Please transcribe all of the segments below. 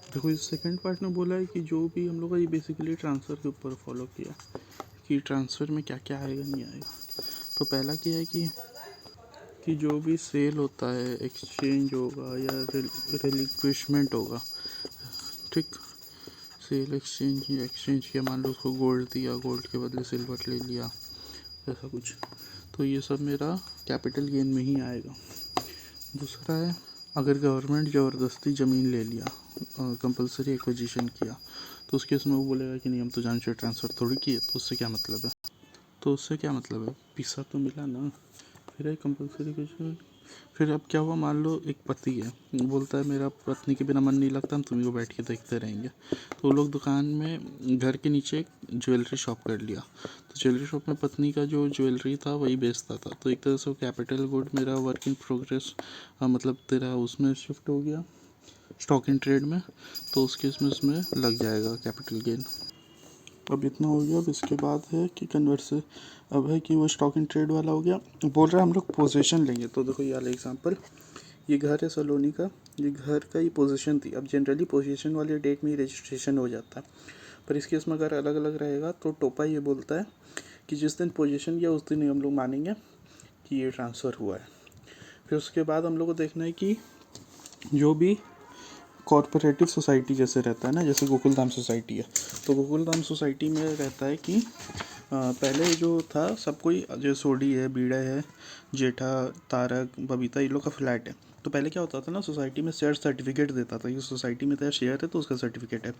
देखो इस second part में बोला है कि जो भी हम लोग का ये बेसिकली ट्रांसफ़र के ऊपर फॉलो किया कि ट्रांसफ़र में क्या क्या आएगा नहीं आएगा। तो पहला क्या है कि जो भी सेल होता है, एक्सचेंज होगा या रिलिक्विशमेंट होगा, ठीक। सेल एक्सचेंज किया, मान लो उसको गोल्ड दिया, गोल्ड के बदले सिल्वर ले लिया, ऐसा कुछ। तो ये सब मेरा कैपिटल गेन में ही आएगा। दूसरा है अगर गवर्नमेंट ज़बरदस्ती ज़मीन ले लिया, कंपलसरी एक्विजिशन किया, तो उस केस में वो बोलेगा कि नहीं हम तो जान से ट्रांसफ़र थोड़ी किए, तो उससे क्या मतलब है। तो उससे क्या मतलब है, पैसा तो मिला ना। फिर है कंपलसरी एक्विजिशन। फिर अब क्या हुआ, मान लो एक पति है, बोलता है मेरा पत्नी के बिना मन नहीं लगता, हम तुम्ही को बैठ के देखते रहेंगे। तो वो लोग दुकान में घर के नीचे एक ज्वेलरी शॉप कर लिया। तो ज्वेलरी शॉप में पत्नी का जो ज्वेलरी था वही बेचता था। तो एक तरह से वो कैपिटल गुड मेरा वर्क इन प्रोग्रेस, मतलब तेरा उसमें शिफ्ट हो गया स्टॉक इन ट्रेड में। तो उस केस में उसमें लग जाएगा कैपिटल गेन। अब इतना हो गया। अब इसके बाद है कि कन्वर्स, अब है कि वो स्टॉक इन ट्रेड वाला हो गया। बोल रहा है हम लोग पोजीशन लेंगे। तो देखो ये वाला एग्जांपल, ये घर है सलोनी का, ये घर का ही पोजीशन थी। अब जनरली पोजीशन वाले डेट में ही रजिस्ट्रेशन हो जाता है, पर इस केस में अगर अलग अलग रहेगा तो टोपा ये बोलता है कि जिस दिन पोजीशन किया उस दिन ही हम लोग मानेंगे कि ये ट्रांसफ़र हुआ है। फिर उसके बाद हम लोग को देखना है कि जो भी कॉरपोरेटिव सोसाइटी जैसे रहता है ना, जैसे गोकुलधाम सोसाइटी है, तो गोकुलधाम सोसाइटी में रहता है कि पहले जो था सब कोई, जो सोडी है, बीड़ा है, जेठा, तारक, बबीता, ये लोग का फ्लैट है। तो पहले क्या होता था ना, सोसाइटी में शेयर सर्टिफिकेट देता था कि सोसाइटी में तेरा शेयर है तो उसका सर्टिफिकेट है।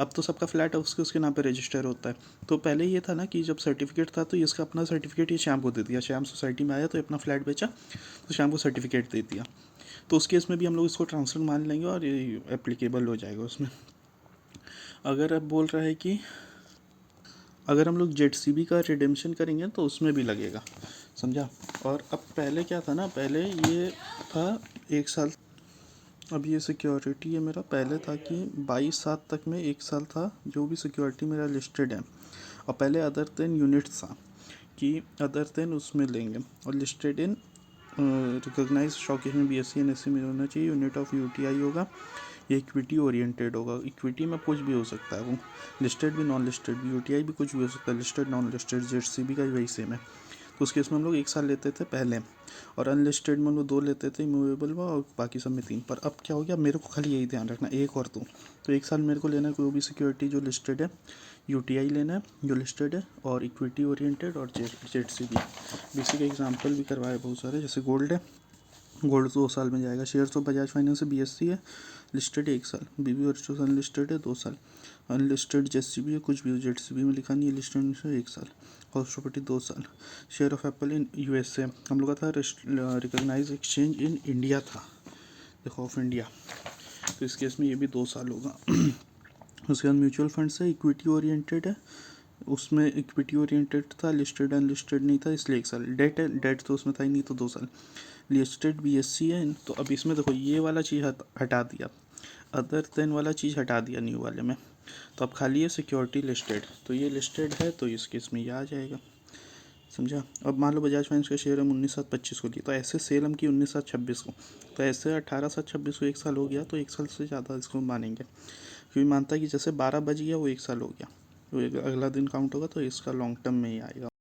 अब तो सबका फ्लैट है, उसके उसके नाम पे रजिस्टर होता है। तो पहले ये था ना कि जब सर्टिफिकेट था तो इसका अपना सर्टिफिकेट ये श्याम को दे दिया, श्याम सोसाइटी में आया तो अपना फ्लैट बेचा तो श्याम को सर्टिफिकेट दे दिया। तो उस केस में भी हम लोग इसको ट्रांसफ़र मान लेंगे और ये एप्लीकेबल हो जाएगा उसमें। अगर अब बोल रहा है कि अगर हम लोग जेड का रिडेम्पशन करेंगे तो उसमें भी लगेगा, समझा। और अब पहले क्या था ना, पहले ये था 1 साल। अब ये सिक्योरिटी है मेरा, पहले था कि 22/7 तक में 1 साल था जो भी सिक्योरिटी मेरा लिस्टेड है। और पहले अदर देन यूनिट्स था कि अदर देन उसमें लेंगे, और लिस्टेड इन रिकोगनाइज स्टॉक में BSE NSE में होना चाहिए, यूनिट ऑफ UTI होगा, ये इक्विटी ओरिएंटेड होगा। इक्विटी में कुछ भी हो सकता है, वो लिस्टेड भी नॉन लिस्टेड भी, UTI भी कुछ भी हो सकता है, लिस्टेड नॉन लिस्टेड, ZCB का ही वही सेम है। तो उस केस में हम लोग 1 साल लेते थे पहले, और अनलिस्टेड में हम लोग 2 लेते थे, इमूवेबल में, और बाकी सब में 3। पर अब क्या हो गया, मेरे को खाली यही ध्यान रखना, एक और दो। तो 1 साल मेरे को लेना है कोई भी सिक्योरिटी जो लिस्टेड है, UTI लेना है जो लिस्टेड है, और इक्विटी ओरिएंटेड, और ZCB। बेसिक एग्जाम्पल भी करवाए बहुत सारे, जैसे गोल्ड है, गोल्ड 2 साल में जाएगा। शेयर्स ऑफ बजाज फाइनेंस से BSE है, लिस्टेड है 1 साल, BB वर्चुअल अनलिस्टेड है 2 साल, अनलिस्टेड JCB है, कुछ भी ZCB में लिखा नहीं है, लिस्टेड है 1 साल, हाउस प्रॉपर्टी 2 साल। Share of apple in USA हम लोग का था रिकॉग्नाइज एक्सचेंज इन इंडिया था, देखो ऑफ इंडिया, तो इस केस में ये भी 2 साल होगा। उसके बाद म्यूचुअल फंड से इक्विटी ओरिएंटेड है, उसमें इक्विटी ओरिएंटेड था, लिस्टेड अनलिस्टेड नहीं था, इसलिए 1 साल। डेट है, डेट तो उसमें था ही नहीं, तो 2 साल। लिस्टेड BSE है, तो अब इसमें देखो ये वाला चीज़ हटा दिया, अदर देन वाला चीज़ हटा दिया न्यू वाले में। तो अब खाली है सिक्योरिटी लिस्टेड, तो ये लिस्टेड है तो इस केस में ये आ जाएगा, समझा। अब मान लो बजाज फाइनेंस का शेयर हम 19/7/25 को लिए, तो ऐसे सेल हम की 19/7/26 को, तो ऐसे 18/7/26 को 1 साल हो गया, तो 1 साल से ज़्यादा इसको मानेंगे, क्योंकि मानता है कि जैसे 12 बज गया वो 1 साल हो गया, तो अगला दिन काउंट होगा, तो इसका लॉन्ग टर्म में ही आएगा।